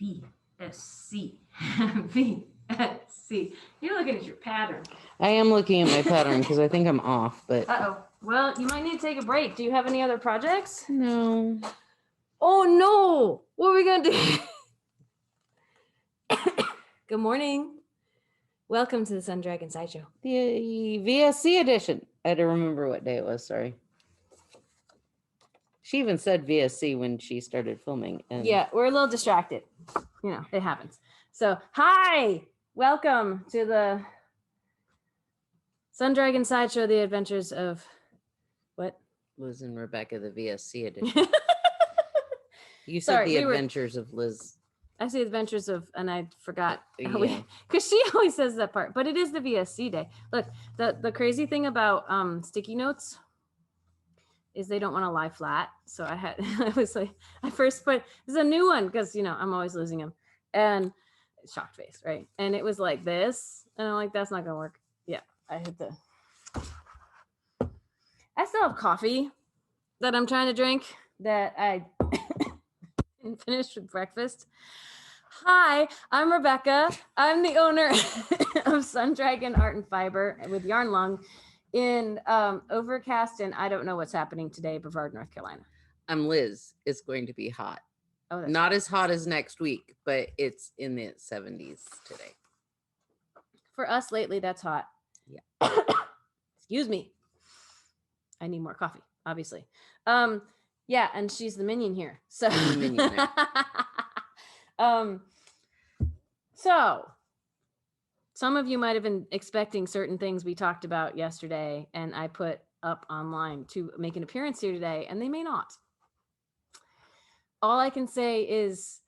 VSC. VSC. You're looking at your pattern. I am looking at my pattern because I think I'm off, but. Uh-oh. Well, you might need to take a break. Do you have any other projects? No. Oh, no. What are we going to do? Good morning. Welcome to the Sun Dragon Sideshow. The VSC edition. I had to remember what day it was, sorry. She even said VSC when she started filming. And yeah, we're a little distracted. You know, it happens. So, hi. Welcome to the Sun Dragon Sideshow, the adventures of what? Liz and Rebecca, the VSC edition. You said the adventures of Liz. I say adventures of, and I forgot. Yeah. Because she always says that part, but it is the VSC day. Look, the crazy thing about sticky notes is they don't want to lie flat. So I was like, I first put, this is a new one because, you know, I'm always losing them. And shocked face, right? And it was like this. And I'm like, that's not going to work. Yeah, I still have coffee that I'm trying to drink that I finished with breakfast. Hi, I'm Rebecca. I'm the owner of Sun Dragon Art and Fiber with Yarn Lung in overcast and I don't know what's happening today, Brevard, North Carolina. I'm Liz. It's going to be hot. Oh, that's not as hot as next week, but it's in the 70s today. For us lately, that's hot. Yeah. Excuse me. I need more coffee, obviously. Yeah, and she's the minion here. So The minion there. So some of you might have been expecting certain things we talked about yesterday, and I put up online to make an appearance here today, and they may not. All I can say is,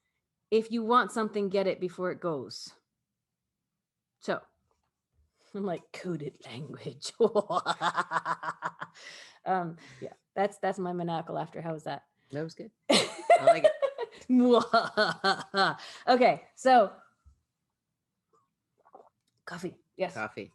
if you want something, get it before it goes. So I'm like coded language. Yeah, that's my maniacal laughter. How was that? That was good. I like it. Okay, so coffee. Yes. Coffee.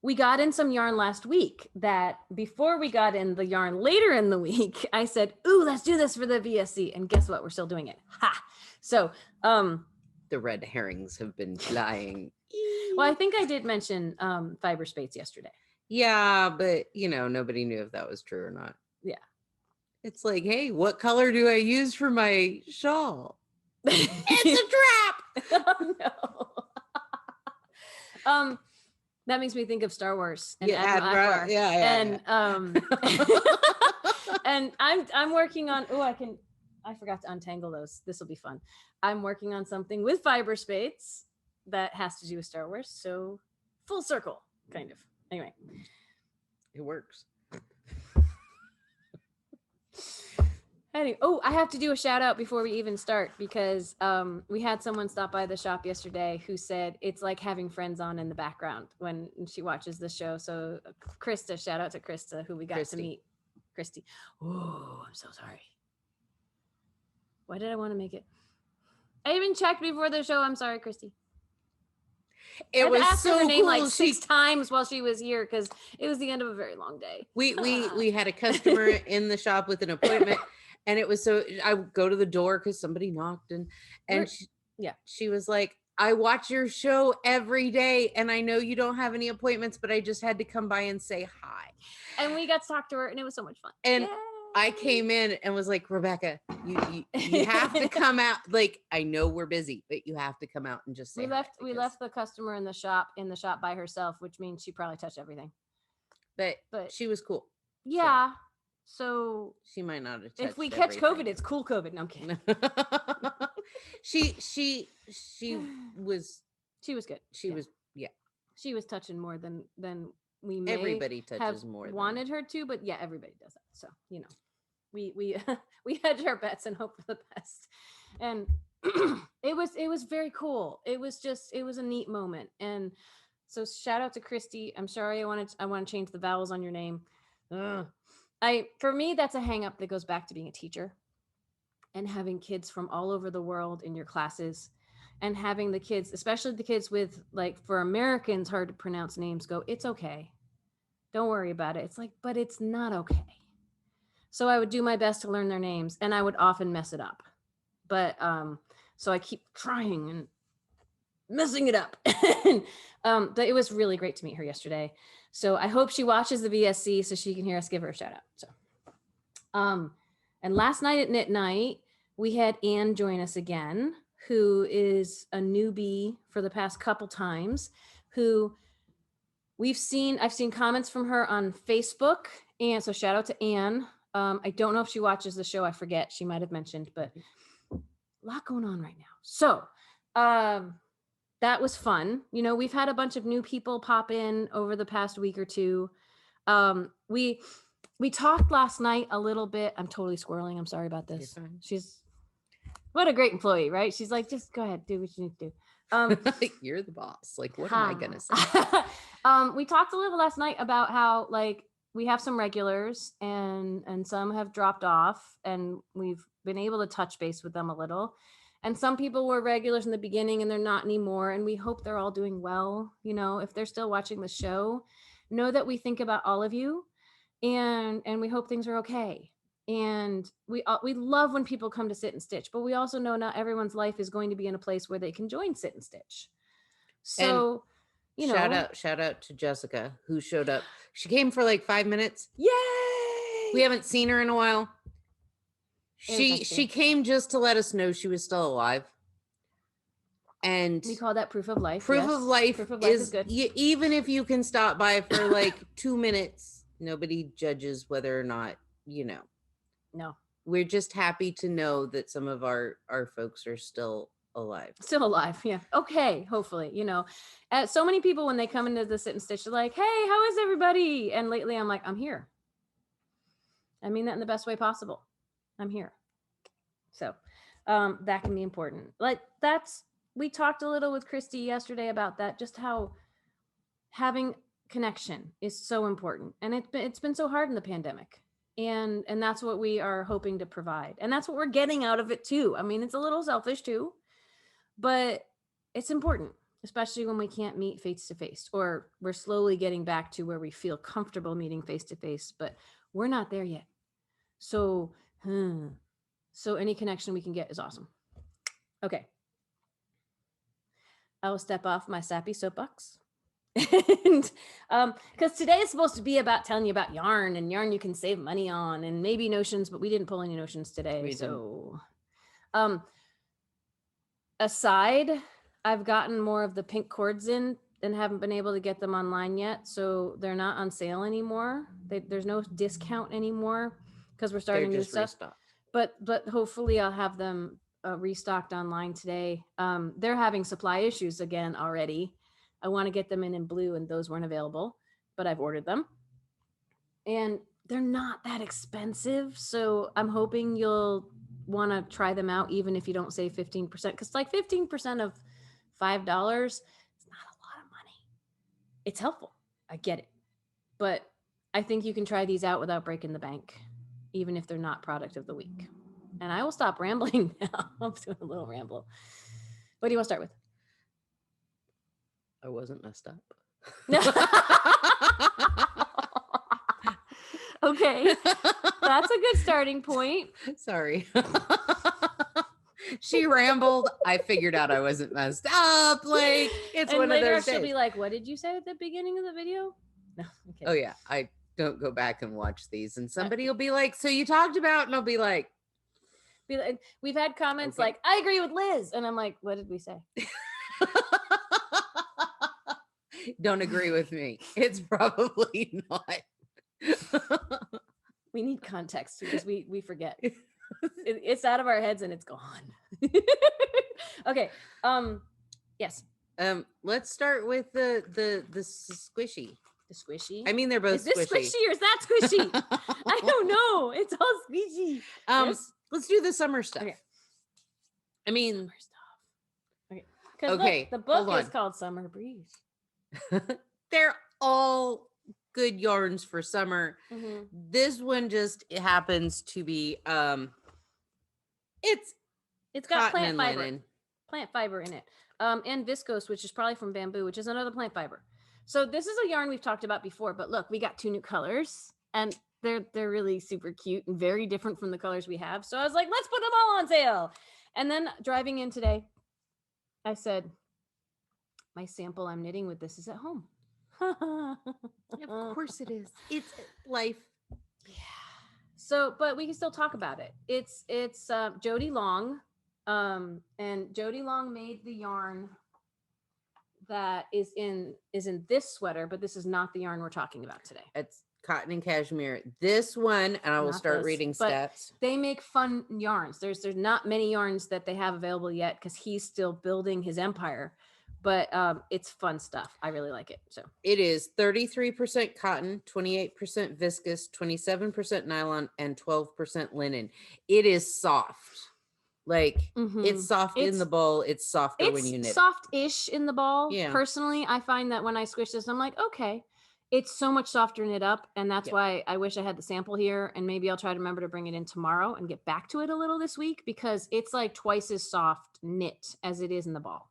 We got in some yarn last week that before we got in the yarn later in the week, I said, ooh, let's do this for the VSC. And guess what? We're still doing it. Ha. So, the red herrings have been flying. Well, I think I did mention Fyberspates yesterday. Yeah, but you know, nobody knew if that was true or not. Yeah. It's like, hey, what color do I use for my shawl? It's a trap. Oh no. That makes me think of Star Wars and Admiral Ackbar. Yeah. And and I'm working on I forgot to untangle those. This will be fun. I'm working on something with Fyberspates that has to do with Star Wars. So full circle, kind of. Anyway. It works. Anyway, I have to do a shout out before we even start because we had someone stop by the shop yesterday who said it's like having friends on in the background when she watches the show. So Krista, shout out to Krista, who we got to meet. Christy. Oh, I'm so sorry. Why did I want to make it? I even checked before the show. I'm sorry, Christy. It was so her name cool. like 6 times while she was here because it was the end of a very long day. We had a customer in the shop with an appointment. And it was so I would go to the door because somebody knocked and she was like, I watch your show every day and I know you don't have any appointments, but I just had to come by and say hi. And we got to talk to her and it was so much fun. And I came in and was like, Rebecca, you have to come out. Like, I know we're busy, but you have to come out and just say we left the customer in the shop by herself, which means she probably touched everything. But she was cool. Yeah. So she might not have touched if we catch COVID, it's cool COVID. No, I'm kidding. She was good. She was touching more than we may everybody touches more than wanted her to, but yeah, everybody does that. So, you know, we hedge our bets and hope for the best. And it was very cool. It was a neat moment. And so shout out to Christy. I'm sorry I want to change the vowels on your name. For me, that's a hang up that goes back to being a teacher and having kids from all over the world in your classes and having the kids, especially the kids with, like, for Americans, hard to pronounce names, go, it's okay. Don't worry about it. It's like, but it's not okay. So I would do my best to learn their names and I would often mess it up. but so I keep trying and messing it up. But it was really great to meet her yesterday. So I hope she watches the VSC so she can hear us give her a shout out. So, and last night at Knit Night, we had Anne join us again, who is a newbie for the past couple times, who I've seen comments from her on Facebook. And so shout out to Anne. I don't know if she watches the show. I forget. She might've mentioned, but a lot going on right now. So, that was fun. You know, we've had a bunch of new people pop in over the past week or two. We talked last night a little bit. I'm totally squirreling. I'm sorry about this. What a great employee, right? She's like, just go ahead, do what you need to do. You're the boss. Like, what am I gonna say? We talked a little last night about how like we have some regulars and some have dropped off, and we've been able to touch base with them a little. And some people were regulars in the beginning and they're not anymore. And we hope they're all doing well. You know, if they're still watching the show, know that we think about all of you, and we hope things are okay. And we love when people come to Sit and Stitch, but we also know not everyone's life is going to be in a place where they can join Sit and Stitch. So, and you know, shout out to Jessica who showed up. She came for like 5 minutes. Yay! We haven't seen her in a while. She came just to let us know she was still alive. And we call that proof of life. Proof of life is good. Even if you can stop by for like 2 minutes, nobody judges whether or not, you know. No. We're just happy to know that some of our folks are still alive. Still alive, yeah. Okay, hopefully, you know. So many people, when they come into the Sit and Stitch, they're like, hey, how is everybody? And lately I'm like, I'm here. I mean that in the best way possible. I'm here. So that can be important. Like we talked a little with Christy yesterday about that, just how having connection is so important. And it's been so hard in the pandemic. And that's what we are hoping to provide. And that's what we're getting out of it too. I mean, it's a little selfish too, but it's important, especially when we can't meet face to face, or we're slowly getting back to where we feel comfortable meeting face to face, but we're not there yet. So any connection we can get is awesome. Okay. I will step off my sappy soapbox. And because today is supposed to be about telling you about yarn, and yarn you can save money on, and maybe notions, but we didn't pull any notions today. So aside, I've gotten more of the pink cords in and haven't been able to get them online yet. So they're not on sale anymore. There's no discount anymore because we're starting new stuff. But hopefully I'll have them restocked online today. They're having supply issues again already. I want to get them in blue, and those weren't available, but I've ordered them. And they're not that expensive. So I'm hoping you'll want to try them out, even if you don't save 15%, because like 15% of $5 is not a lot of money. It's helpful. I get it. But I think you can try these out without breaking the bank, even if they're not product of the week. And I will stop rambling now. I'm doing a little ramble. What do you want to start with? I wasn't messed up. Okay. That's a good starting point. Sorry. She rambled. I figured out I wasn't messed up. Like, it's one of those days. She'll be like, what did you say at the beginning of the video? No. Okay. Oh, yeah. I don't go back and watch these. And somebody will be like, so you talked about, and I'll be like, we've had comments like, I agree with Liz. And I'm like, what did we say? Don't agree with me. It's probably not. We need context because we forget. It's out of our heads and it's gone. Okay. Yes. Let's start with the squishy. The squishy. I mean, they're both squishy. Is this squishy or is that squishy? I don't know. It's all squishy. Yes. Let's do the summer stuff. Okay. I mean, summer stuff. Okay. Because look, the book is called Summer Breeze. They're all good yarns for summer. Mm-hmm. This one just happens to be it's got plant fiber in it, and viscose, which is probably from bamboo, which is another plant fiber. So this is a yarn we've talked about before, but look, we got 2 new colors, and they're really super cute and very different from the colors we have. So I was like, let's put them all on sale. And then driving in today, I said, my sample I'm knitting with this is at home. Of course it is. It's life. Yeah. So, but we can still talk about it. It's Jody Long, and Jody Long made the yarn that is in this sweater, but this is not the yarn we're talking about today. It's cotton and cashmere. This one, and I will Not start this, reading but stats. they make fun yarns. There's not many yarns that they have available yet because he's still building his empire. But it's fun stuff. I really like it. So it is 33% cotton, 28% viscose, 27% nylon, and 12% linen. It is soft. Like it's soft in the ball. It's softer when you knit. It's soft-ish in the ball. Yeah. Personally, I find that when I squish this, I'm like, okay, it's so much softer knit up. And that's why I wish I had the sample here. And maybe I'll try to remember to bring it in tomorrow and get back to it a little this week, because it's like twice as soft knit as it is in the ball.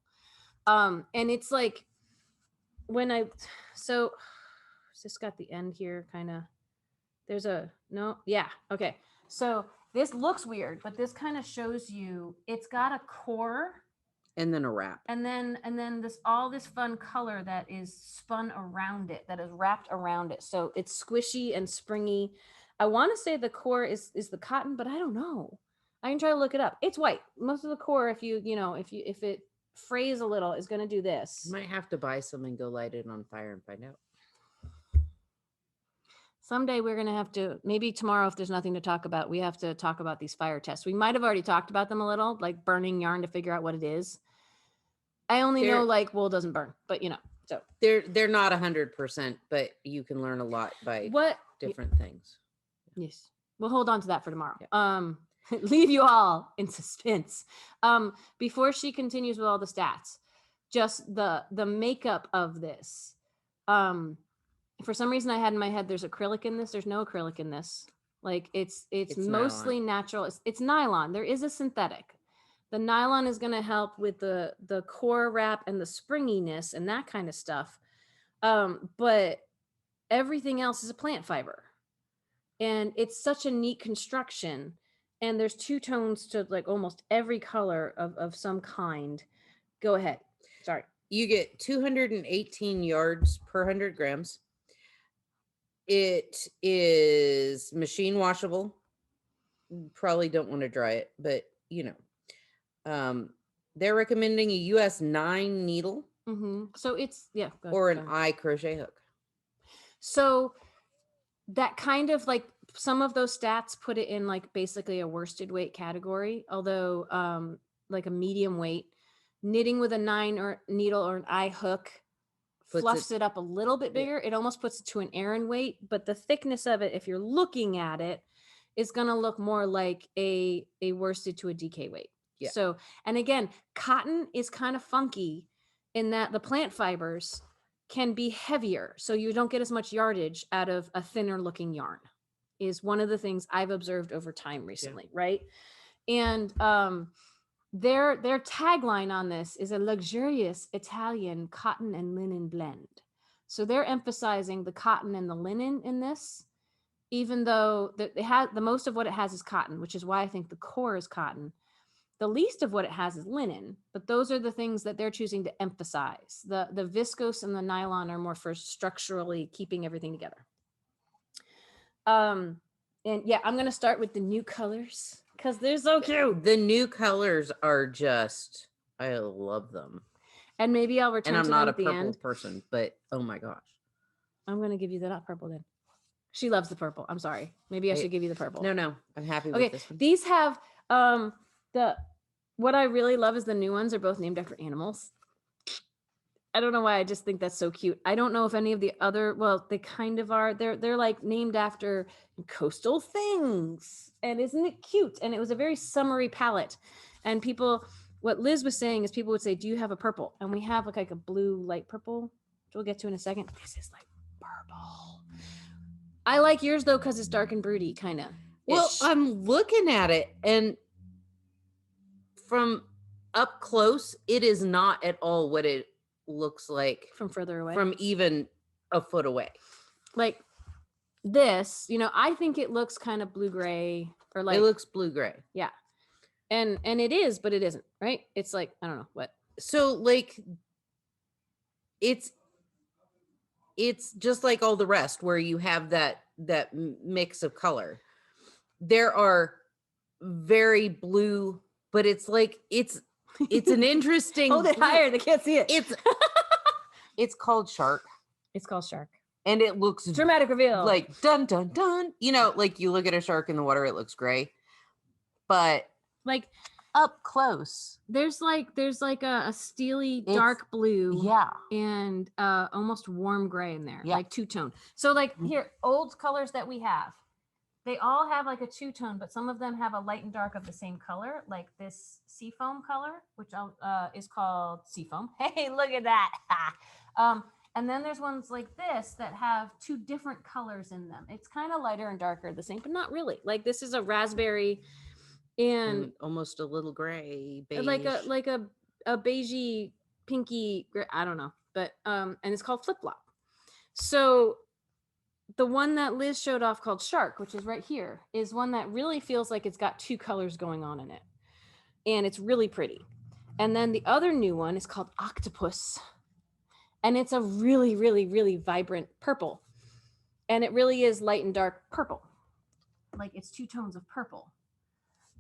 And it's like when so this got the end here kind of, there's a, no, yeah. Okay. So this looks weird, but this kind of shows you, it's got a core and then a wrap. And then all this fun color that is spun around it, that is wrapped around it. So it's squishy and springy. I want to say the core is the cotton, but I don't know. I can try to look it up. It's white. Most of the core, if it frays a little, is going to do this. You might have to buy some and go light it on fire and find out. Someday we're going to have to, maybe tomorrow, if there's nothing to talk about, we have to talk about these fire tests. We might have already talked about them a little, like burning yarn to figure out what it is. I only know like wool doesn't burn, but so they're not 100%, but you can learn a lot by different things. Yes. We'll hold on to that for tomorrow. Yeah. Leave you all in suspense. Before she continues with all the stats, just the makeup of this. For some reason I had in my head there's acrylic in this. There's no acrylic in this. Like it's mostly nylon. Natural. It's nylon. There is a synthetic. The nylon is going to help with the core wrap and the springiness and that kind of stuff. But everything else is a plant fiber. And it's such a neat construction. And there's two tones to like almost every color of some kind. Go ahead. Sorry. You get 218 yards per 100 grams. It is machine washable. Probably don't want to dry it, but they're recommending a US 9 needle. Mm-hmm. So it's or an eye crochet hook. So that kind of like some of those stats put it in like basically a worsted weight category, although like a medium weight. Knitting with a 9 or needle or an eye hook fluffs it up a little bit bigger. Yeah. It almost puts it to an Aran weight, but the thickness of it, if you're looking at it, is going to look more like a worsted to a DK weight. Yeah. So, and again, cotton is kind of funky in that the plant fibers can be heavier. So you don't get as much yardage out of a thinner looking yarn is one of the things I've observed over time recently. Yeah. Right. And, their tagline on this is a luxurious Italian cotton and linen blend. So they're emphasizing the cotton and the linen in this, even though it has the most of what it has is cotton, which is why I think the core is cotton. The least of what it has is linen, but those are the things that they're choosing to emphasize. The viscose and the nylon are more for structurally keeping everything together. And yeah, I'm going to start with the new colors. Because they're so cute. The new colors are just, I love them. And maybe I'll return to them at the end. And I'm not a purple person, but oh my gosh. I'm going to give you the not purple then. She loves the purple. I'm sorry. Maybe I should give you the purple. No. I'm happy with this one. These have, what I really love is the new ones are both named after animals. I don't know why. I just think that's so cute. I don't know if any of the other, well, they kind of are. They're like named after coastal things. And isn't it cute? And it was a very summery palette. And people, what Liz was saying is people would say, do you have a purple? And we have like a blue, light purple, which we'll get to in a second. This is like purple. I like yours though, because it's dark and broody kind of. Well, I'm looking at it and from up close, it is not at all what it looks like from further away, from even a foot away. Like this, I think it looks kind of blue gray or like it looks blue gray. Yeah. And it is, but it isn't, right? It's like, I don't know what. So like it's just like all the rest where you have that mix of color. There are very blue, but it's like it's an interesting Hold it higher, they can't see it. It's called Shark. It's called Shark. And it looks dramatic reveal. Like dun dun dun. You know, like you look at a shark in the water, it looks gray. But like up close, there's like a steely dark blue, and almost warm gray in there, like two-tone. So like here, old colors that we have, they all have like a two-tone, but some of them have a light and dark of the same color, like this seafoam color, which is called seafoam. Hey, look at that. And then there's ones like this that have two different colors in them. It's kind of lighter and darker the same, but not really. Like this is a raspberry and almost a little gray, beige. like a beigey, pinky, I don't know. But and it's called Flip Flop. So the one that Liz showed off called Shark, which is right here, is one that really feels like it's got two colors going on in it. And it's really pretty. And then the other new one is called Octopus. And it's a really, really, really vibrant purple. And it really is light and dark purple. Like it's two tones of purple.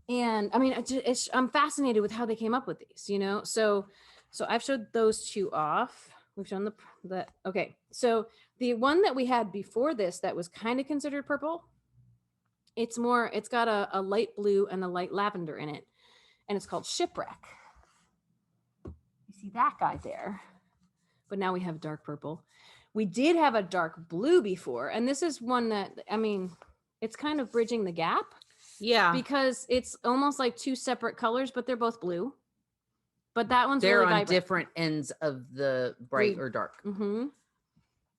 And I mean, I'm fascinated with how they came up with these, you know? So I've showed those two off. We've shown the okay. So the one that we had before this that was kind of considered purple, it's got a light blue and a light lavender in it. And it's called Shipwreck. You see that guy there. But now we have dark purple. We did have a dark blue before. And this is one that, I mean, it's kind of bridging the gap. Yeah. Because it's almost like two separate colors, but they're both blue. But that one's they're really on vibrant. Different ends of the bright or dark. Mm-hmm.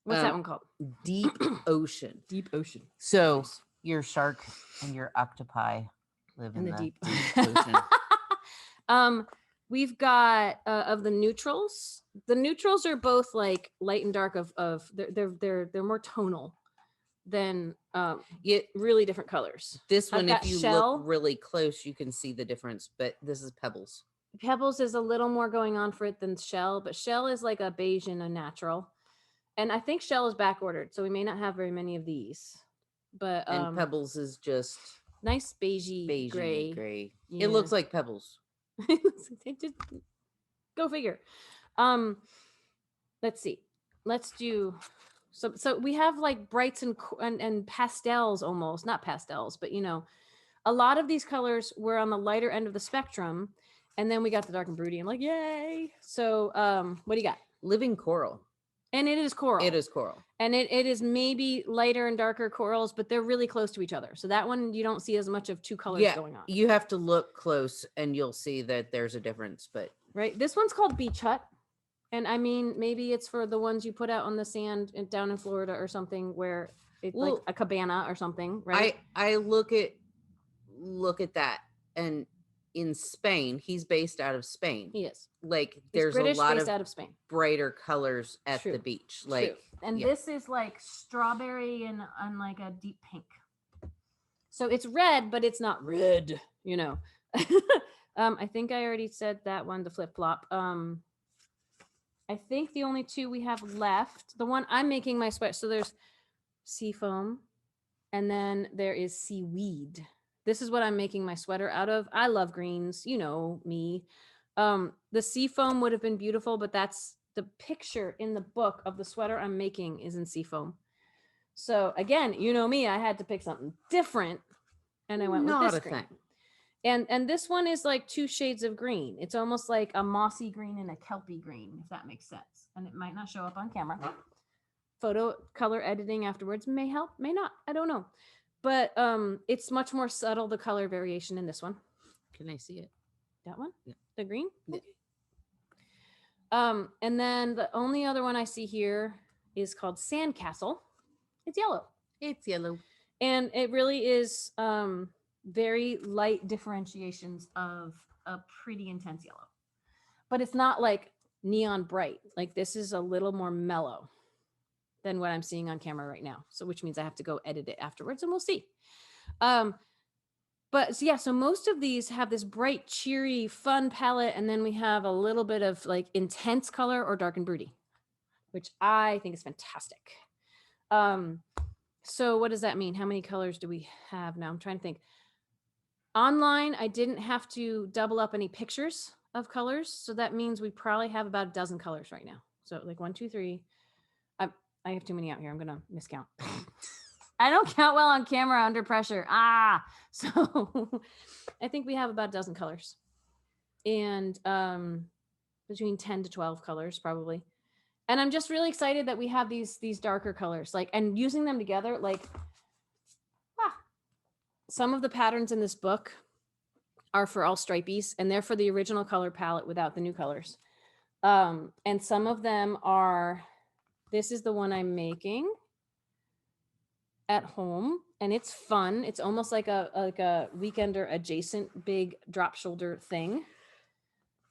What's that one called? Deep Ocean. Deep Ocean. So nice. Your shark and your octopi live in the deep ocean. We've got of the neutrals. The neutrals are both like light and dark of they're more tonal than really different colors. This one, if you look really close, you can see the difference, but this is Pebbles. Pebbles is a little more going on for it than Shell, but Shell is like a beige and a natural. And I think Shell is back ordered, so we may not have very many of these. But and Pebbles is just nice beigey gray. Yeah. It looks like Pebbles. Just go figure. Let's see. Let's do so we have like brights and pastels, almost not pastels, but you know, a lot of these colors were on the lighter end of the spectrum, and then we got the dark and broody and like yay. So what do you got? Living Coral. And it is coral. It is coral. And it is maybe lighter and darker corals, but they're really close to each other. So that one, you don't see as much of two colors going on. You have to look close and you'll see that there's a difference. But right. This one's called Beach Hut. And I mean, maybe it's for the ones you put out on the sand down in Florida or something where it's like a cabana or something, right? I look at that, and in Spain, he's based out of Spain. He is. Like he's there's British, a lot based of out of Spain. Brighter colors at the beach. Like and this is like strawberry and like a deep pink. So it's red, but it's not red, you know. I think I already said that one, the Flip Flop. I think the only two we have left, the one I'm making my sweat. So there's Seafoam, and then there is Seaweed. This is what I'm making my sweater out of. I love greens, you know me. The Seafoam would have been beautiful, but that's the picture in the book of the sweater I'm making is in Seafoam. So again, you know me, I had to pick something different, and I went with this green. And this one is like two shades of green. It's almost like a mossy green and a kelpie green, if that makes sense. And it might not show up on camera. Photo color editing afterwards may help, may not. I don't know. But it's much more subtle, the color variation in this one. Can I see it? That one? Yeah. The green? Yeah. Okay. And then the only other one I see here is called Sandcastle. It's yellow. It's yellow. And it really is very light differentiations of a pretty intense yellow. But it's not like neon bright. Like this is a little more mellow than what I'm seeing on camera right now. So which means I have to go edit it afterwards and we'll see. But so yeah, so most of these have this bright, cheery, fun palette, and then we have a little bit of like intense color or dark and broody, which I think is fantastic. So what does that mean? How many colors do we have now? I'm trying to think. Online, I didn't have to double up any pictures of colors, so that means we probably have about a dozen colors right now. So like 1, 2, 3. I have too many out here. I'm gonna miscount. I don't count well on camera under pressure. So I think we have about a dozen colors, and between 10 to 12 colors probably. And I'm just really excited that we have these darker colors, like, and using them together. Like, some of the patterns in this book are for all stripies, and they're for the original color palette without the new colors. And some of them are. This is the one I'm making at home, and it's fun. It's almost like a weekender adjacent big drop shoulder thing.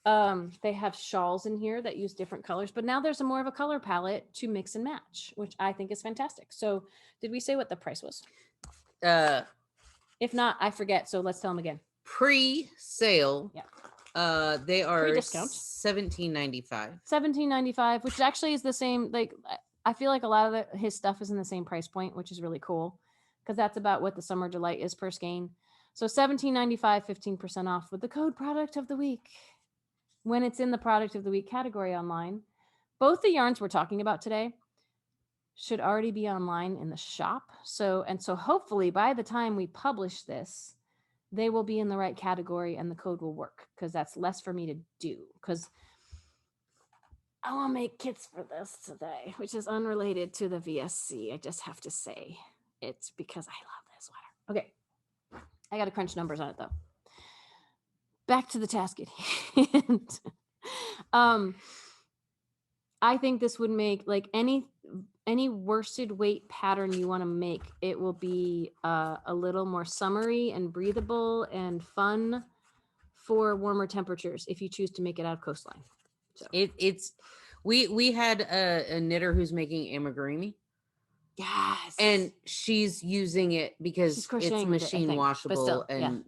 They have shawls in here that use different colors, but now there's a more of a color palette to mix and match, which I think is fantastic. So did we say what the price was? If not, I forget. So let's tell them again. Pre-sale. Yeah. They are Pre-discount. $17.95. $17.95, which actually is the same. Like, I feel like a lot of his stuff is in the same price point, which is really cool, because that's about what the Summer Delight is per skein. So $17.95, 15% off with the code Product of the Week when it's in the Product of the Week category online. Both the yarns we're talking about today should already be online in the shop. So hopefully by the time we publish this, they will be in the right category and the code will work, because that's less for me to do, because I want to make kits for this today, which is unrelated to the VSC. I just have to say it's because I love this sweater. Okay. I got to crunch numbers on it though. Back to the task at hand. I think this would make, like, any worsted weight pattern you want to make, it will be a little more summery and breathable and fun for warmer temperatures if you choose to make it out of coastline. So we had a knitter who's making amigurumi. Yes. And she's using it because it's machine washable, still, and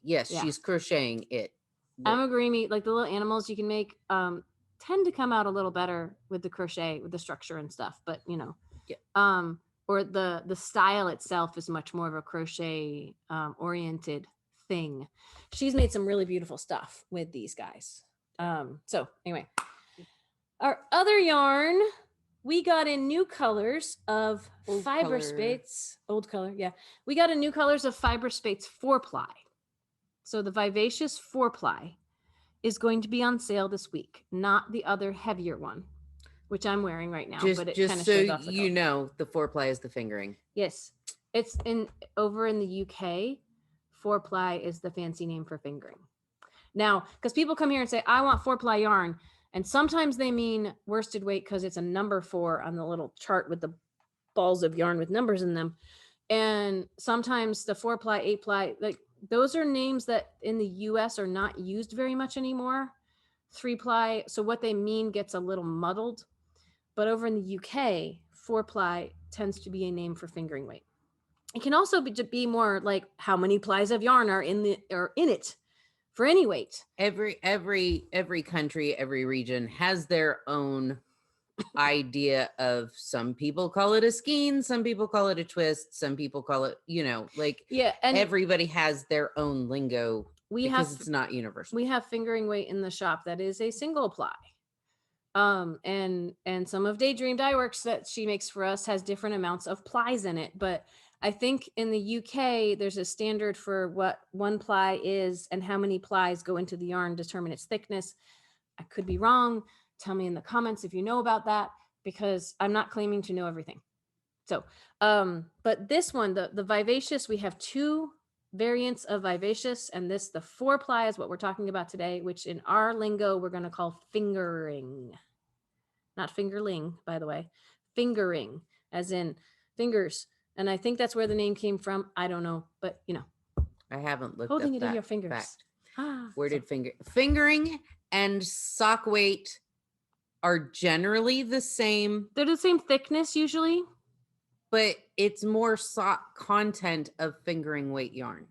yeah. She's crocheting it. Amigurumi, like the little animals you can make, tend to come out a little better with the crochet, with the structure and stuff, but or the style itself is much more of a crochet oriented thing. She's made some really beautiful stuff with these guys. So anyway, our other yarn, we got in new colors of Fyberspates. Old color, yeah. We got in new colors of Fyberspates 4-ply. So the Vivacious 4-ply is going to be on sale this week, not the other heavier one, which I'm wearing right now. But it kind of shows off the color. The 4-ply is the fingering. Yes, it's over in the UK. 4-ply is the fancy name for fingering. Now, because people come here and say, I want 4-ply yarn. And sometimes they mean worsted weight because it's a number 4 on the little chart with the balls of yarn with numbers in them. And sometimes the 4-ply, 8-ply, like those are names that in the US are not used very much anymore. 3-ply, so what they mean gets a little muddled. But over in the UK, 4-ply tends to be a name for fingering weight. It can also be more like how many plies of yarn are in it. For any weight. Every country, every region has their own idea of, some people call it a skein, some people call it a twist, some people call it, and everybody has their own lingo because it's not universal. We have fingering weight in the shop that is a single ply. And some of Daydream Dye Works that she makes for us has different amounts of plies in it, but I think in the UK, there's a standard for what 1 ply is and how many plies go into the yarn, determine its thickness. I could be wrong. Tell me in the comments if you know about that, because I'm not claiming to know everything. So, but this one, the Vivacious, we have 2 variants of Vivacious, and the 4-ply is what we're talking about today, which in our lingo, we're going to call fingering. Not fingerling, by the way. Fingering, as in fingers. And I think that's where the name came from. I don't know, but I haven't looked holding up it in your fingers. Where did fingering and sock weight are generally the same? They're the same thickness usually, but it's more sock content of fingering weight yarn.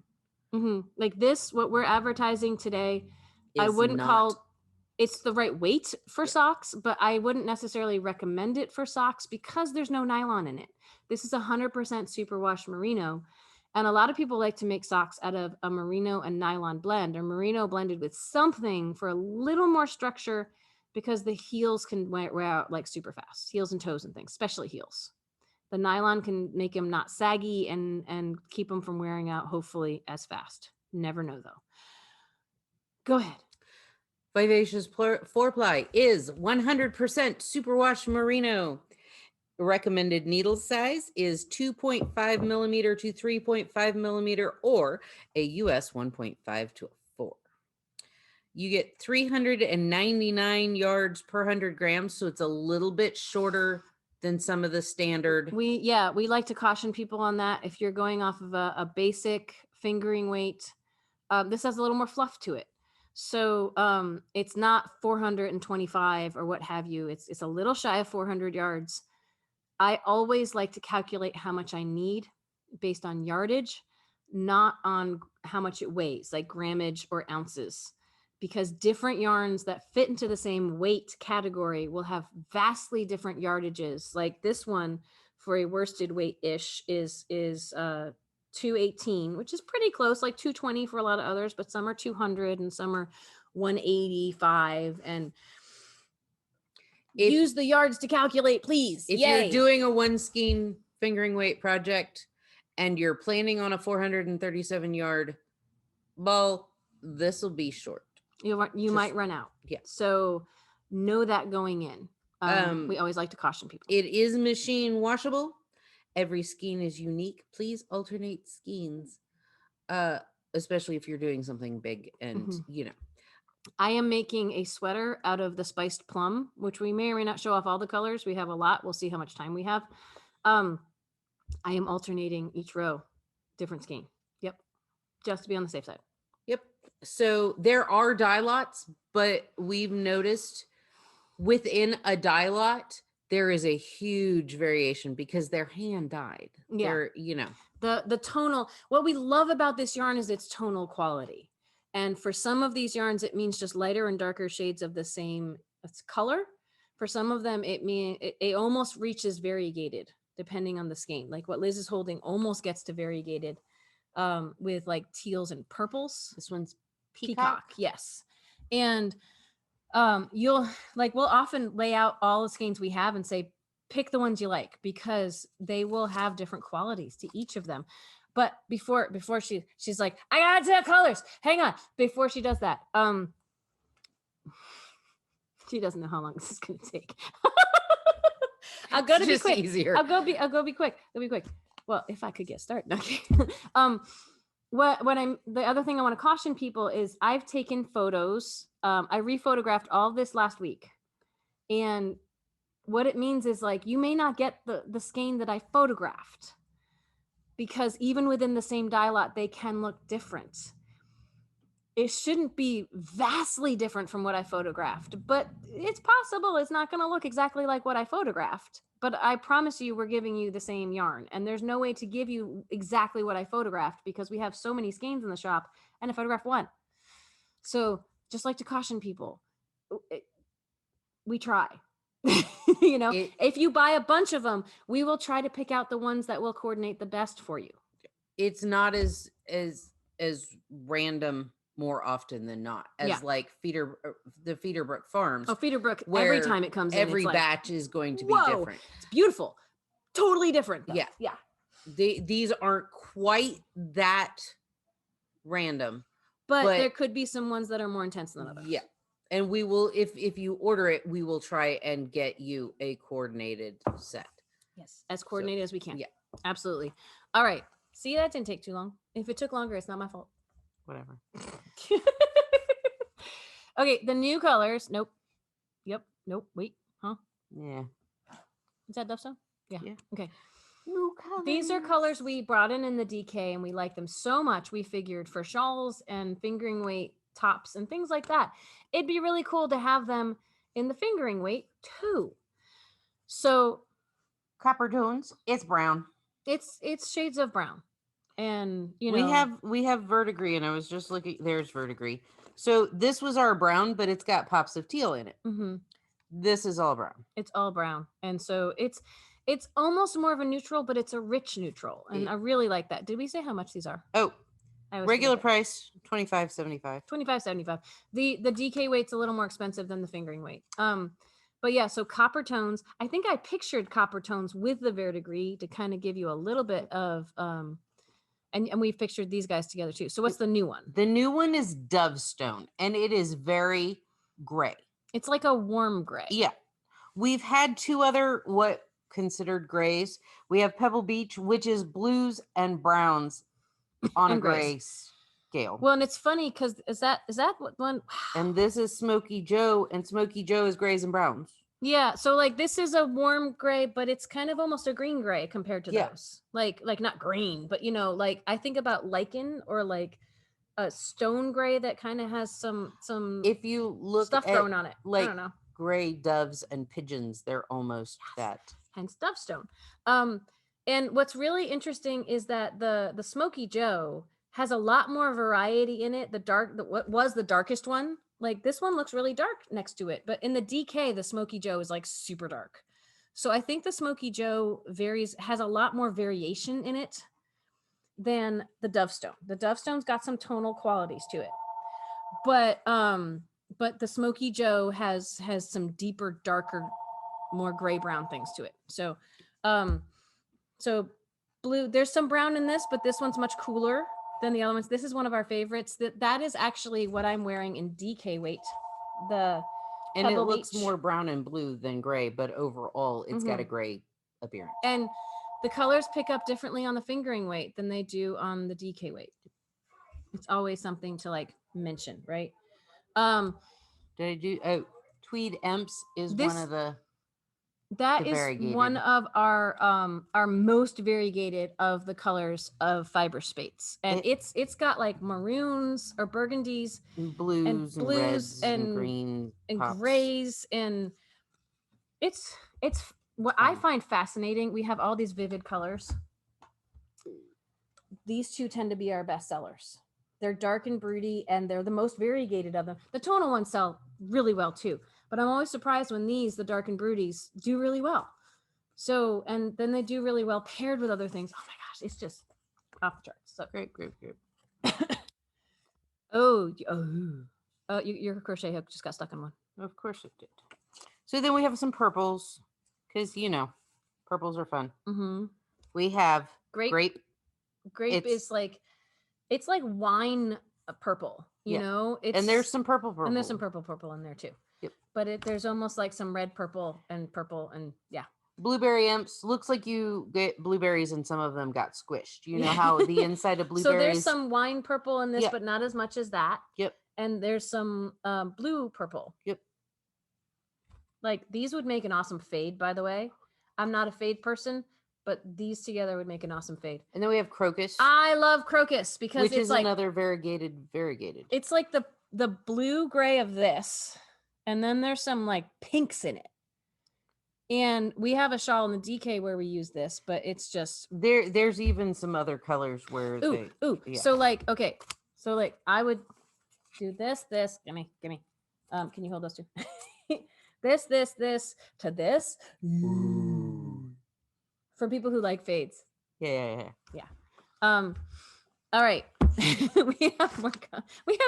Like this, what we're advertising today, I Is wouldn't not. call it's the right weight for socks, but I wouldn't necessarily recommend it for socks because there's no nylon in it. This is 100% superwash merino. And a lot of people like to make socks out of a merino and nylon blend, or merino blended with something for a little more structure, because the heels can wear out like super fast, heels and toes and things, especially heels. The nylon can make them not saggy and keep them from wearing out, hopefully, as fast. Never know though. Go ahead. Vivacious 4-ply is 100% superwash merino. Recommended needle size is 2.5 millimeter to 3.5 millimeter, or a US 1.5 to a 4. You get 399 yards per 100 grams, so it's a little bit shorter than some of the standard. We like to caution people on that. If you're going off of a basic fingering weight, this has a little more fluff to it. So it's not 425 or what have you. It's a little shy of 400 yards. I always like to calculate how much I need based on yardage, not on how much it weighs, like grammage or ounces, because different yarns that fit into the same weight category will have vastly different yardages. Like this one for a worsted weight-ish is 218, which is pretty close, like 220 for a lot of others, but some are 200 and some are 185. And use the yards to calculate, please. If you're doing a one skein fingering weight project and you're planning on a 437 yard ball, this will be short. You might run out. Yeah. So know that going in. We always like to caution people. It is machine washable. Every skein is unique. Please alternate skeins, especially if you're doing something big and, I am making a sweater out of the spiced plum, which we may or may not show off all the colors. We have a lot. We'll see how much time we have. I am alternating each row, different skein. Yep. Just to be on the safe side. Yep. So there are dye lots, but we've noticed within a dye lot, there is a huge variation because they're hand dyed. Yeah. They're, the tonal, what we love about this yarn is its tonal quality. And for some of these yarns, it means just lighter and darker shades of the same color. For some of them, it almost reaches variegated, depending on the skein. Like what Liz is holding almost gets to variegated with like teals and purples. This one's peacock. Yes. And we'll often lay out all the skeins we have and say, pick the ones you like, because they will have different qualities to each of them. But before she's like, I gotta tell colors. Hang on. Before she does that, she doesn't know how long this is gonna take. I'll go to be quick. Easier. I'll go be quick. It'll be quick. Well, if I could get started. Okay. The other thing I want to caution people is I've taken photos. I rephotographed all this last week, and what it means is like you may not get the skein that I photographed, because even within the same dye lot, they can look different. It shouldn't be vastly different from what I photographed, but it's possible it's not going to look exactly like what I photographed. But I promise you, we're giving you the same yarn, and there's no way to give you exactly what I photographed because we have so many skeins in the shop, and I photographed one. So just like to caution people, we try. If you buy a bunch of them, we will try to pick out the ones that will coordinate the best for you. It's not as random more often than not as like the Feederbrook Farms. Oh, Feederbrook, every time it comes in, every batch is going to be different. It's beautiful. Totally different, though. Yeah. These aren't quite that random. But there could be some ones that are more intense than others. Yeah. And we will, if you order it, we will try and get you a coordinated set. Yes, as coordinated as we can. Yeah, absolutely. All right. See, that didn't take too long. If it took longer, it's not my fault. Whatever. Okay, the new colors. Nope. Yep. Nope. Wait. Huh? Yeah. Is that Duff Stone? Yeah. Okay. New colors. These are colors we brought in the DK, and we like them so much. We figured for shawls and fingering weight tops and things like that, it'd be really cool to have them in the fingering weight too. So copper tones, it's brown. It's shades of brown. And you know, we have verdigris, and I was just looking. There's verdigris. So this was our brown, but it's got pops of teal in it. This is all brown. It's all brown, and so it's almost more of a neutral, but it's a rich neutral, and I really like that. Did we say how much these are? Oh, regular price $25.75. $25.75. The DK weight's a little more expensive than the fingering weight. But yeah, so copper tones. I think I pictured copper tones with the verdigris to kind of give you a little bit of and we've pictured these guys together too. So what's the new one? The new one is Dovestone, and it is very gray. It's like a warm gray. Yeah. We've had two other what considered grays. We have Pebble Beach, which is blues and browns on a gray scale. Well, and it's funny because is that what one? And this is Smoky Joe, and Smoky Joe is grays and browns. Yeah, so like this is a warm gray, but it's kind of almost a green gray compared to those. Like not green, but you know, like I think about lichen or like a stone gray that kind of has some if you look stuff thrown on it. Like I don't know. Gray doves and pigeons, they're almost that. Hence Dovestone. And what's really interesting is that the Smoky Joe has a lot more variety in it. What was the darkest one? Like this one looks really dark next to it, but in the DK, the Smoky Joe is like super dark. So I think the Smoky Joe has a lot more variation in it than the Dovestone. The Dovestone's got some tonal qualities to it, but the Smoky Joe has some deeper, darker, more gray brown things to it. So, so blue. There's some brown in this, but this one's much cooler than the other ones. This is one of our favorites. That is actually what I'm wearing in DK weight. And it looks more brown and blue than gray, but overall it's got a gray appearance. And the colors pick up differently on the fingering weight than they do on the DK weight. It's always something to like mention, right? Did I do Tweed Emps is one of the that is one of our most variegated of the colors of Fyberspates, and it's got like maroons or burgundies, and blues and reds and green and grays, and it's what I find fascinating. We have all these vivid colors. These two tend to be our best sellers. They're dark and broody, and they're the most variegated of them. The tonal ones sell really well too. But I'm always surprised when the dark and broodies do really well. So, and then they do really well paired with other things. Oh my gosh, it's just off the charts. So great. Your crochet hook just got stuck in one. Of course it did. So then we have some purples, because you know, purples are fun. We have grape. Grape is like, it's like wine purple, you know. And there's some purple. And there's some purple in there too. Yep. But there's almost like some red, purple, and yeah. Blueberry Imps. Looks like you get blueberries and some of them got squished. You know how the inside of blueberries. So there's some wine purple in this, but not as much as that. Yep. And there's some blue purple. Yep. Like these would make an awesome fade, by the way. I'm not a fade person, but these together would make an awesome fade. And then we have crocus. I love crocus because which it's is like another variegated. It's like the blue gray of this. And then there's some like pinks in it. And we have a shawl in the DK where we use this, but it's just there's even some other colors where So like, okay. So like I would do this, gimme. Can you hold those two? this to this. Ooh. For people who like fades. Yeah. All right. we have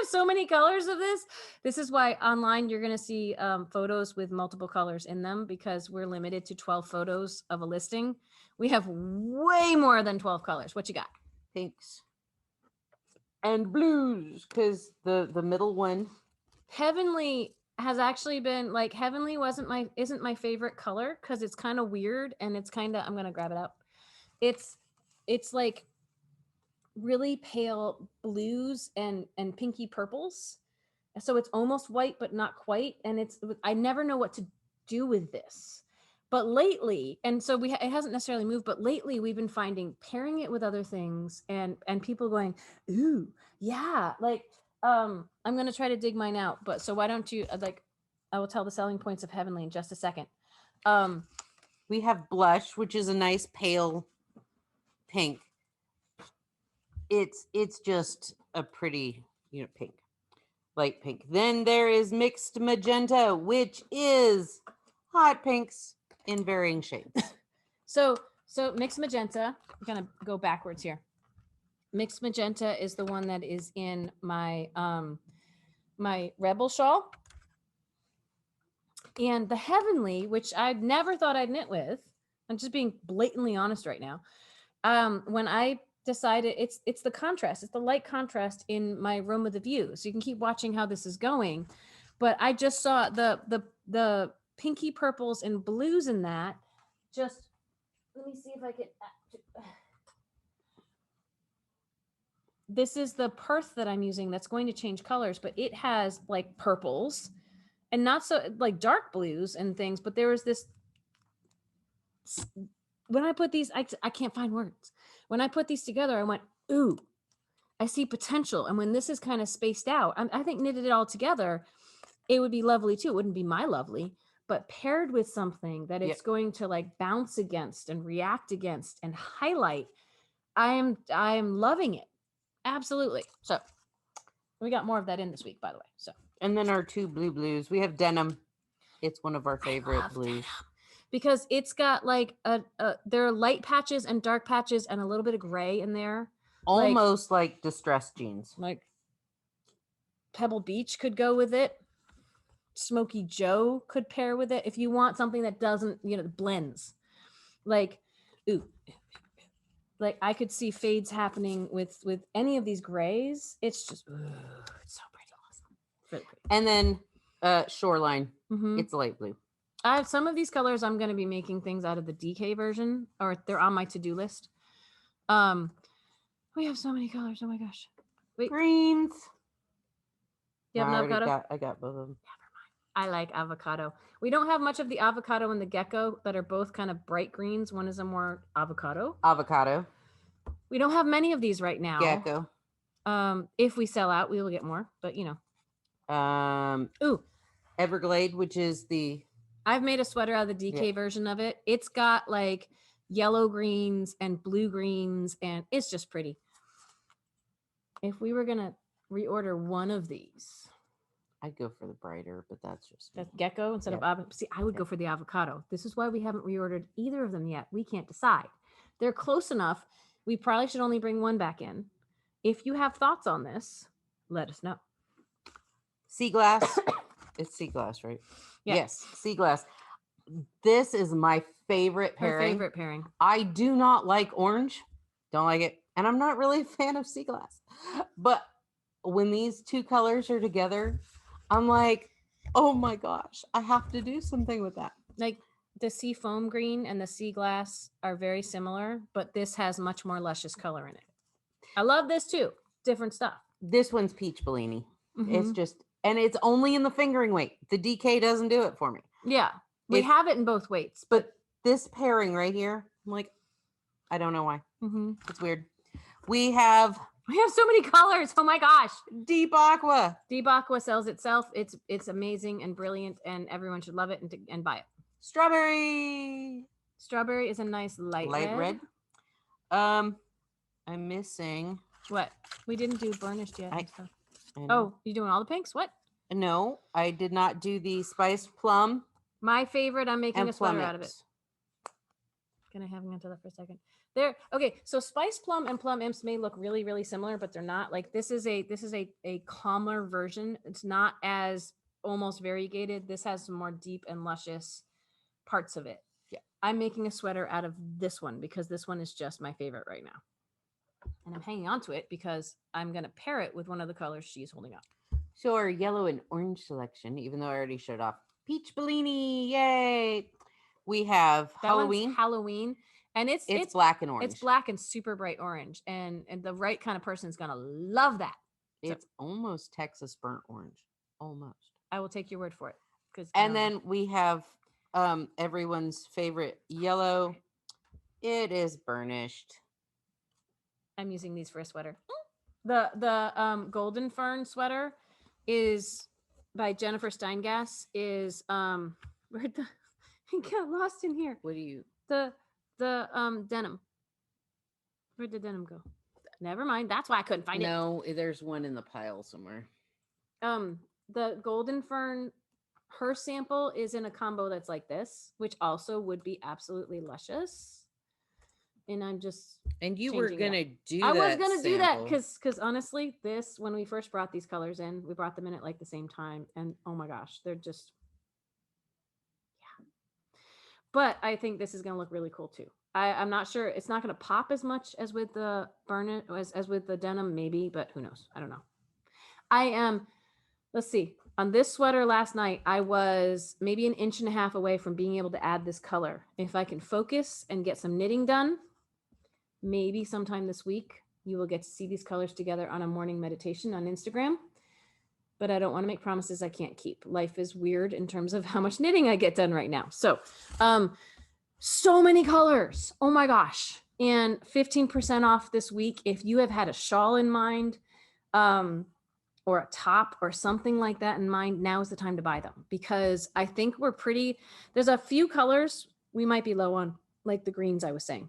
so many colors of this. This is why online you're going to see photos with multiple colors in them, because we're limited to 12 photos of a listing. We have way more than 12 colors. What you got? Pinks and blues, because the middle one, Heavenly, has actually been like, Heavenly isn't my favorite color because it's kind of weird, and it's kind of, I'm going to grab it out. It's like really pale blues and pinky purples, so it's almost white but not quite, and I never know what to do with this. But lately, and so it hasn't necessarily moved, but lately we've been finding pairing it with other things and people going, ooh, yeah, like I'm gonna try to dig mine out, but so why don't you I will tell the selling points of Heavenly in just a second. We have blush, which is a nice pale pink. it's just a pretty, pink, light pink. Then there is mixed magenta, which is hot pinks in varying shades. So mixed magenta, I'm gonna go backwards here. Mixed magenta is the one that is in my my Rebel shawl. And the Heavenly, which I never thought I'd knit with, I'm just being blatantly honest right now. When I decided it's the contrast, it's the light contrast in my Roam of the View. So you can keep watching how this is going. But I just saw the pinky purples and blues in that. Just let me see if I can. This is the Perth that I'm using that's going to change colors, but it has like purples and not so like dark blues and things. But there was this, when I put these, I can't find words. When I put these together, I went, ooh, I see potential. And when this is kind of spaced out, I think knitted it all together, it would be lovely too. It wouldn't be my lovely, but paired with something that it's going to like bounce against and react against and highlight. I'm loving it. Absolutely. So we got more of that in this week, by the way. So, and then our two blues. We have denim. It's one of our favorite blues because it's got like there are light patches and dark patches and a little bit of gray in there. Almost like distressed jeans. Like Pebble Beach could go with it. Smoky Joe could pair with it if you want something that doesn't, blends. Like, ooh. Like I could see fades happening with any of these grays. It's just, it's so pretty, awesome. Really pretty. And then Shoreline. Mm-hmm. It's light blue. I have some of these colors. I'm going to be making things out of the DK version, or they're on my to-do list. We have so many colors. Oh my gosh. Wait. Greens. You have an avocado? I got both of them. I like avocado. We don't have much of the avocado and the gecko that are both kind of bright greens. One is a more avocado. We don't have many of these right now. Gecko. If we sell out, we will get more, but ooh, Everglade, which is I've made a sweater out of the DK version of it. It's got like yellow greens and blue greens, and it's just pretty. If we were gonna reorder one of these, I'd go for the brighter, but that's gecko instead of avocado. See, I would go for the avocado. This is why we haven't reordered either of them yet. We can't decide. They're close enough. We probably should only bring one back in. If you have thoughts on this, let us know. Sea glass. It's sea glass, right? Yeah. Yes, sea glass. This is my favorite pairing. Her favorite pairing. I do not like orange. Don't like it. And I'm not really a fan of sea glass. But when these two colors are together, I'm like, oh my gosh, I have to do something with that. Like the sea foam green and the sea glass are very similar, but this has much more luscious color in it. I love this too. Different stuff. This one's peach Bellini. Mm-hmm. It's just, and it's only in the fingering weight. The DK doesn't do it for me. Yeah. We have it in both weights. But this pairing right here, I'm like, I don't know why. Mm-hmm. It's weird. We have so many colors. Oh my gosh. Deep Aqua. Deep Aqua sells itself. It's amazing and brilliant, and everyone should love it and buy it. Strawberry. Strawberry is a nice light red. I'm missing. What? We didn't do burnished yet. Oh, you doing all the pinks? What? No, I did not do the spiced plum. My favorite. I'm making a sweater out of it. Can I have hang on to that for a second? There. Okay, so Spice Plum and Plum Imps may look really, really similar, but they're not. Like this is a calmer version. It's not as almost variegated. This has some more deep and luscious parts of it. Yeah. I'm making a sweater out of this one because this one is just my favorite right now. And I'm hanging on to it because I'm going to pair it with one of the colors she's holding up. So our yellow and orange selection, even though I already showed off Peach Bellini, yay. We have that Halloween. And it's black and orange. It's black and super bright orange. And the right kind of person is going to love that. It's almost Texas burnt orange. Almost. I will take your word for it. And then we have everyone's favorite yellow. It is burnished. I'm using these for a sweater. The Golden Fern sweater is by Jennifer Steingass. Is where'd the I got lost in here. What do you the denim? Where'd the denim go? Never mind. That's why I couldn't find it. No, there's one in the pile somewhere. The Golden Fern, her sample is in a combo that's like this, which also would be absolutely luscious. And I'm just you were gonna do I that. was gonna do that because honestly, when we first brought these colors in, we brought them in at like the same time, and oh my gosh, they're just But I think this is gonna look really cool too. I'm not sure it's not gonna pop as much as with the burn as with the denim, maybe, but who knows? I don't know. I am. Let's see. On this sweater last night, I was maybe an inch and a half away from being able to add this color. If I can focus and get some knitting done, maybe sometime this week, you will get to see these colors together on a morning meditation on Instagram. But I don't want to make promises I can't keep. Life is weird in terms of how much knitting I get done right now. So, so many colors. Oh my gosh. And 15% off this week. If you have had a shawl in mind, or a top or something like that in mind, now is the time to buy them, because I think there's a few colors we might be low on, like the greens I was saying,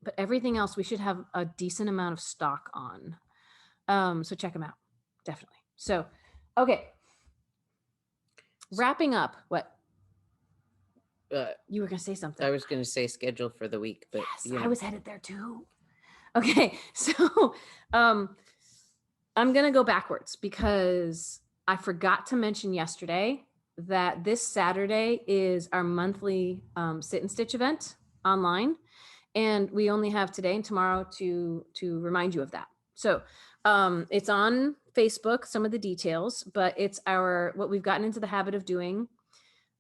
but everything else we should have a decent amount of stock on. So check them out. Definitely. So, okay. Wrapping up. What? You were going to say something. I was going to say schedule for the week, but yes, I was headed there too. Okay. So, I'm going to go backwards because I forgot to mention yesterday that this Saturday is our monthly sit and stitch event online. And we only have today and tomorrow to remind you of that. So it's on Facebook, some of the details, but it's what we've gotten into the habit of doing.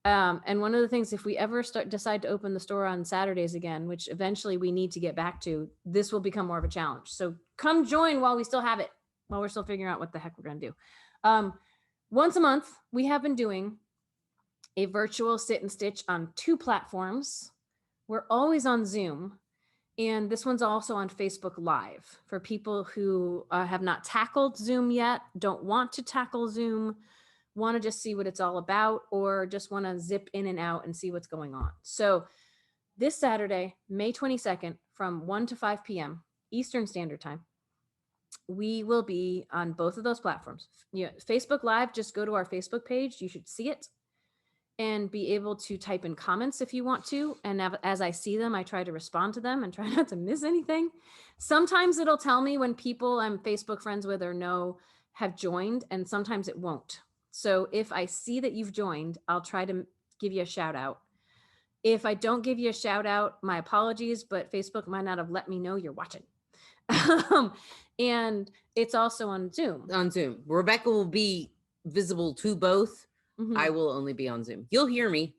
And one of the things, if we ever decide to open the store on Saturdays again, which eventually we need to get back to, this will become more of a challenge. So come join while we still have it, while we're still figuring out what the heck we're going to do. Once a month, we have been doing a virtual sit and stitch on 2 platforms. We're always on Zoom. And this one's also on Facebook Live for people who have not tackled Zoom yet, don't want to tackle Zoom, want to just see what it's all about, or just want to zip in and out and see what's going on. So this Saturday, May 22nd, from 1 to 5 p.m. Eastern Standard Time, we will be on both of those platforms. Facebook Live, just go to our Facebook page. You should see it and be able to type in comments if you want to. And as I see them, I try to respond to them and try not to miss anything. Sometimes it'll tell me when people I'm Facebook friends with or know have joined, and sometimes it won't. So if I see that you've joined, I'll try to give you a shout out. If I don't give you a shout out, my apologies, but Facebook might not have let me know you're watching. And it's also on Zoom. On Zoom. Rebecca will be visible to both. Mm-hmm. I will only be on Zoom. You'll hear me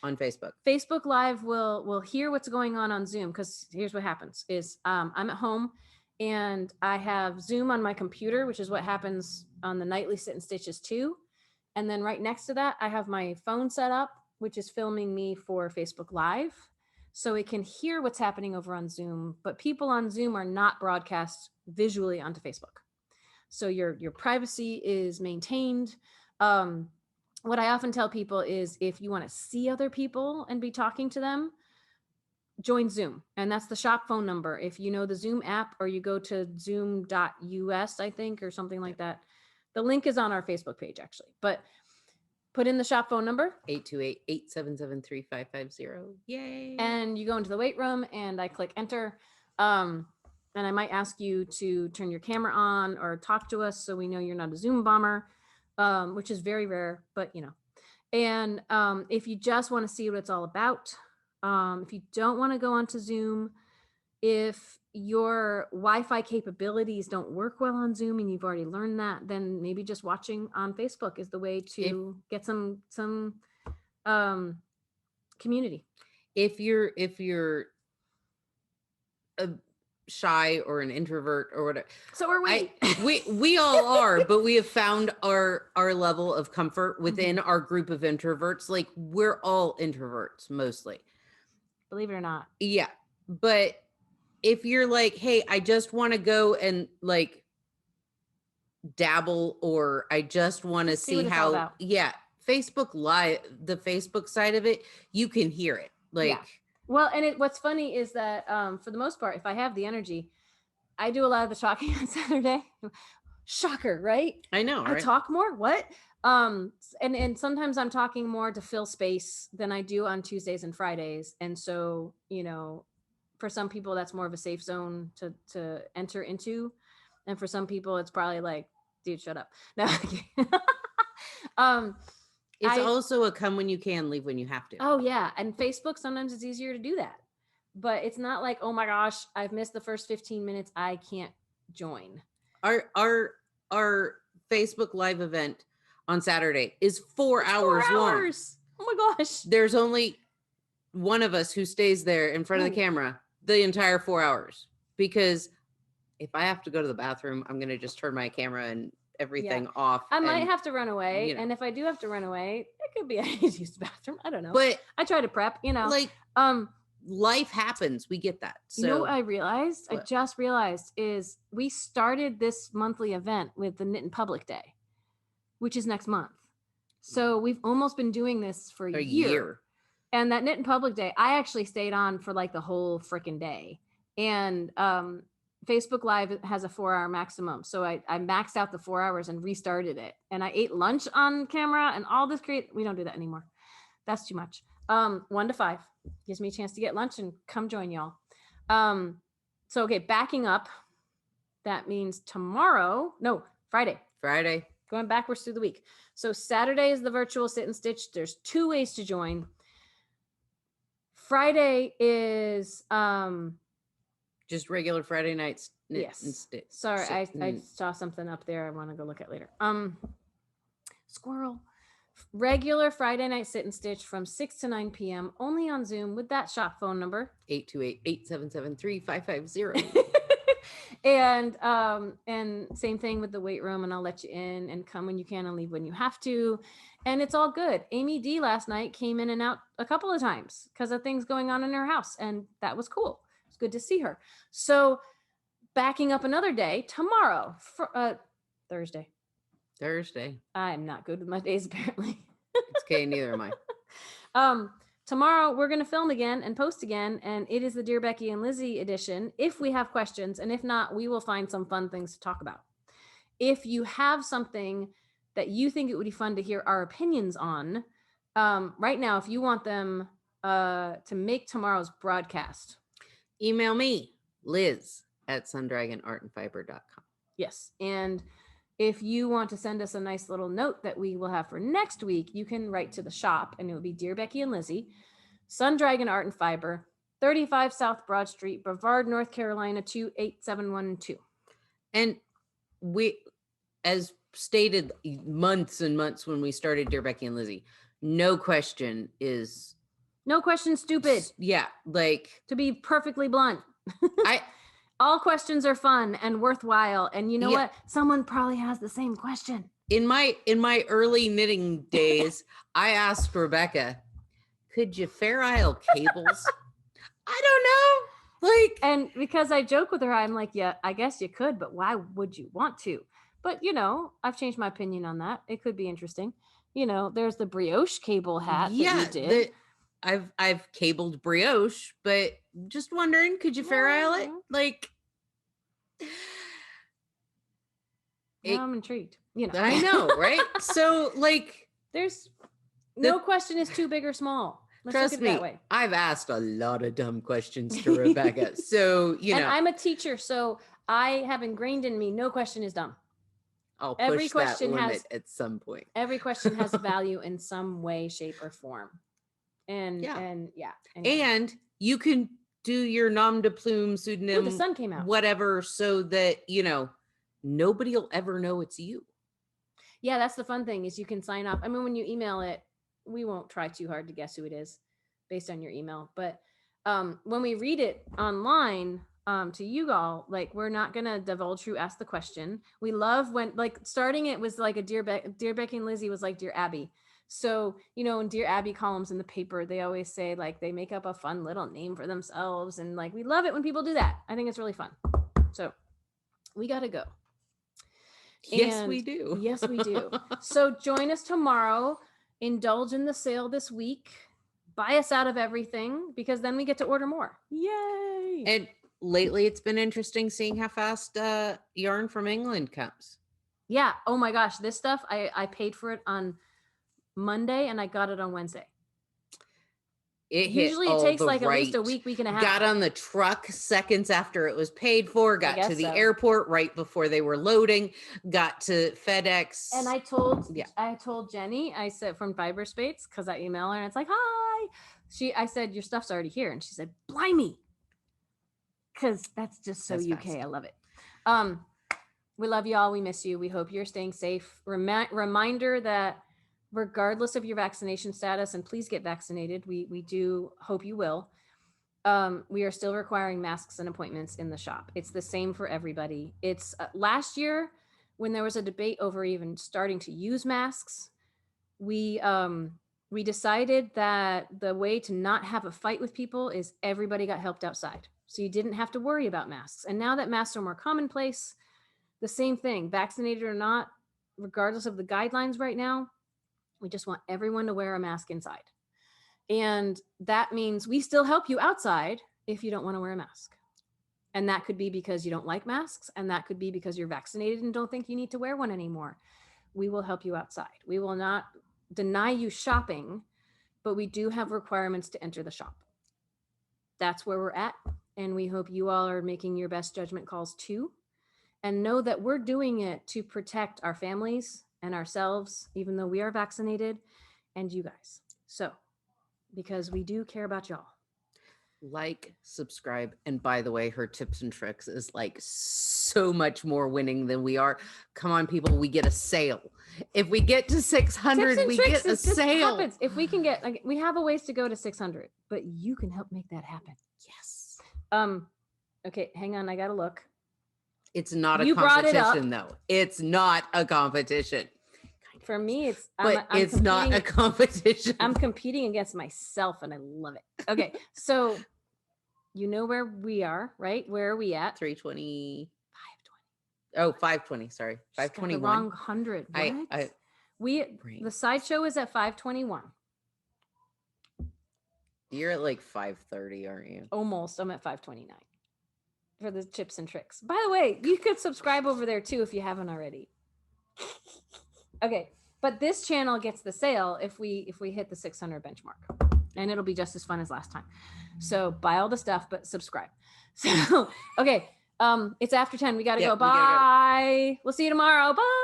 on Facebook. Facebook Live will hear what's going on Zoom, because here's what happens is I'm at home and I have Zoom on my computer, which is what happens on the nightly sit and stitches too. And then right next to that, I have my phone set up, which is filming me for Facebook Live. So it can hear what's happening over on Zoom, but people on Zoom are not broadcast visually onto Facebook. So your privacy is maintained. What I often tell people is if you want to see other people and be talking to them, join Zoom. And that's the shop phone number. If you know the Zoom app, or you go to zoom.us, I think, or something like that. The link is on our Facebook page, actually. But put in the shop phone number, 828-877-3550. Yay. And you go into the weight room and I click enter. And I might ask you to turn your camera on or talk to us so we know you're not a Zoom bomber, which is very rare, but you know. And if you just want to see what it's all about, if you don't want to go onto Zoom, if your Wi-Fi capabilities don't work well on Zoom and you've already learned that, then maybe just watching on Facebook is the way to get some community. If you're a shy or an introvert or whatever, so are we all are, but we have found our level of comfort within our group of introverts. Like, we're all introverts mostly, believe it or not. Yeah, but if you're like, hey, I just want to go and like dabble, or I just want to see how, Facebook Live, the Facebook side of it, you can hear it. Like, Well, and what's funny is that for the most part, if I have the energy, I do a lot of the talking on Saturday. Shocker, right? I know, right? I talk more. What? And sometimes I'm talking more to fill space than I do on Tuesdays and Fridays. And so, for some people that's more of a safe zone to enter into. And for some people it's probably like, dude, shut up. No. It's also a come when you can, leave when you have to. Oh yeah. And Facebook, sometimes it's easier to do that. But it's not like, oh my gosh, I've missed the first 15 minutes. I can't join. Our Facebook Live event on Saturday is 4 hours long. Oh my gosh. There's only one of us who stays there in front of the camera the entire 4 hours, because if I have to go to the bathroom, I'm going to just turn my camera and everything off. I might have to run away. And if I do have to run away, it could be I need to use the bathroom. I don't know. But I try to prep, like, life happens. We get that. So you know what I realized? I just realized is we started this monthly event with the Knit in Public Day, which is next month. So we've almost been doing this for a year. And that Knit in Public Day, I actually stayed on for like the whole freaking day. And Facebook Live has a 4-hour maximum. So I maxed out the 4 hours and restarted it. And I ate lunch on camera and all this we don't do that anymore. That's too much. 1 to 5 gives me a chance to get lunch and come join y'all. So, okay, backing up, that means Friday. Going backwards through the week. So Saturday is the virtual sit and stitch. There's 2 ways to join. Friday is just regular Friday nights. Knit and stitch. Sorry, I saw something up there I want to go look at later. Squirrel. Regular Friday night sit and stitch from 6 to 9 p.m. only on Zoom with that shop phone number 828-877-3550. And same thing with the weight room, and I'll let you in and come when you can and leave when you have to, and it's all good. Amy D last night came in and out a couple of times because of things going on in her house, and that was cool. It's good to see her. So backing up another day, tomorrow, Thursday. I'm not good with my days, apparently. It's okay, neither am I. Tomorrow we're going to film again and post again, and it is the Dear Becky and Lizzie edition if we have questions, and if not, we will find some fun things to talk about. If you have something that you think it would be fun to hear our opinions on, right now, if you want them to make tomorrow's broadcast, email me, liz@sundragonartandfiber.com. Yes, and if you want to send us a nice little note that we will have for next week, you can write to the shop, and it will be Dear Becky and Lizzie, Sundragon Art and Fiber, 35 South Broad Street, Brevard, North Carolina, 28712. And we, as stated months and months when we started Dear Becky and Lizzie, no question stupid. Yeah, like, to be perfectly blunt. All questions are fun and worthwhile. And you know what? Someone probably has the same question. In my early knitting days, I asked Rebecca, could you Fair Isle cables? I don't know. Like, and because I joke with her, I'm like, yeah, I guess you could, but why would you want to? But I've changed my opinion on that. It could be interesting. There's the brioche cable hat that you did. I've cabled brioche, but just wondering, could you Fair Isle it? Like, I'm intrigued. I know, right? So, like, there's no question is too big or small. Trust me, I've asked a lot of dumb questions to Rebecca. So, and I'm a teacher, so I have ingrained in me, no question is dumb. I'll push that limit at some point. Every question has value in some way, shape, or form. And you can do your nom de plume pseudonym. The sun came out. Whatever, so that nobody will ever know it's you. Yeah, that's the fun thing, is you can sign off. I mean, when you email it, we won't try too hard to guess who it is based on your email. But when we read it online to you all, like, we're not gonna divulge who asked the question. We love when, like, starting it was like a Dear Becky and Lizzie was like Dear Abby. So, in Dear Abby columns in the paper, they always say, like, they make up a fun little name for themselves. And, like, we love it when people do that. I think it's really fun. So we got to go. Yes, we do. Yes, we do. So join us tomorrow. Indulge in the sale this week. Buy us out of everything, because then we get to order more. Yay. And lately it's been interesting seeing how fast yarn from England comes. Yeah. Oh my gosh. This stuff, I paid for it on Monday and I got it on Wednesday. Usually it takes like at least a week and a half. Got on the truck seconds after it was paid for, got to the airport right before they were loading, got to FedEx. And I told Jenny, I said from Fyberspates, because I email her and it's like, hi. I said, your stuff's already here. And she said, blimey. Because that's just so UK. Fast. I love it. We love you all. We miss you. We hope you're staying safe. Reminder that regardless of your vaccination status, and please get vaccinated. We do hope you will. We are still requiring masks and appointments in the shop. It's the same for everybody. It's last year when there was a debate over even starting to use masks, we decided that the way to not have a fight with people is everybody got helped outside. So you didn't have to worry about masks. And now that masks are more commonplace, the same thing, vaccinated or not, regardless of the guidelines right now, we just want everyone to wear a mask inside. And that means we still help you outside if you don't want to wear a mask. And that could be because you don't like masks. And that could be because you're vaccinated and don't think you need to wear one anymore. We will help you outside. We will not deny you shopping, but we do have requirements to enter the shop. That's where we're at. And we hope you all are making your best judgment calls too. And know that we're doing it to protect our families and ourselves, even though we are vaccinated, and you guys. So, because we do care about y'all. Like, subscribe, and by the way, her tips and tricks is like so much more winning than we are. Come on, people, we get a sale. If we get to 600, we get a sale. Happens. If we can get, like, we have a ways to go to 600, but you can help make that happen. Yes. Okay, hang on, I gotta look. It's not a competition, though. It's not a competition. For me, it's not a competition. I'm competing against myself, and I love it. Okay, so you know where we are, right? Where are we at? 320. 520. Oh, 520. Sorry, 521. The wrong 100. What? The sideshow is at 521. You're at like 530, aren't you? Almost. I'm at 529. For the tips and tricks. By the way, you could subscribe over there too if you haven't already. Okay, but this channel gets the sale if we hit the 600 benchmark, and it'll be just as fun as last time. So buy all the stuff, but subscribe. So okay, it's after 10. We gotta go. Bye. We'll see you tomorrow. Bye.